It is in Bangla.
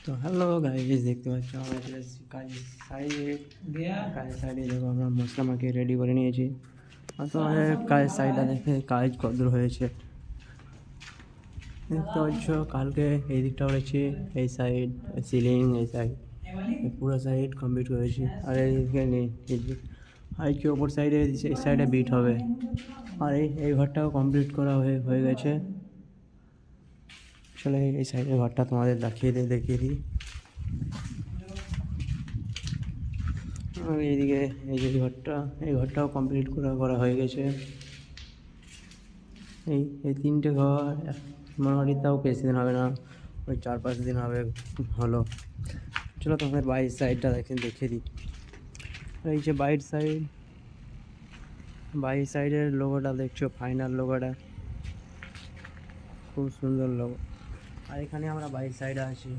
তো হ্যালো গাইস, দেখতে পাচ্ছ আমরা চলে এসেছি কাজের সাইডে। কাজের সাইডে দেখো আমরা মশলা মাখিয়ে রেডি করে নিয়েছি। আর তোমাদের কাজের সাইডটা দেখে কাজ কতদূর হয়েছে দেখতে পাচ্ছ। কালকে এই দিকটা করেছি, এই সাইড সিলিং, এই সাইড পুরো সাইড কমপ্লিট করেছি। আর এইদিকে নেই, আর কি ওপর সাইডে এই সাইডে বিট হবে। আর এই ঘরটাও কমপ্লিট করা হয়ে গেছে। চলে এই সাইডের ঘরটা তোমাদের দেখিয়ে দিই। আর এইদিকে এই যে এই ঘরটাও কমপ্লিট করা হয়ে গেছে। এই তিনটে ঘর মোটামুটি তাও বেশি দিন হবে না, ওই 4-5 দিন হবে হলো। চলো তোমাদের বাইরের সাইডটা দেখিয়ে দিই। আর এই যে বাইরের সাইডের লোগোটা দেখছো, ফাইনাল লোগোটা খুব সুন্দর লোগো। আর এখানে আমরা বাইরের সাইডে আছি।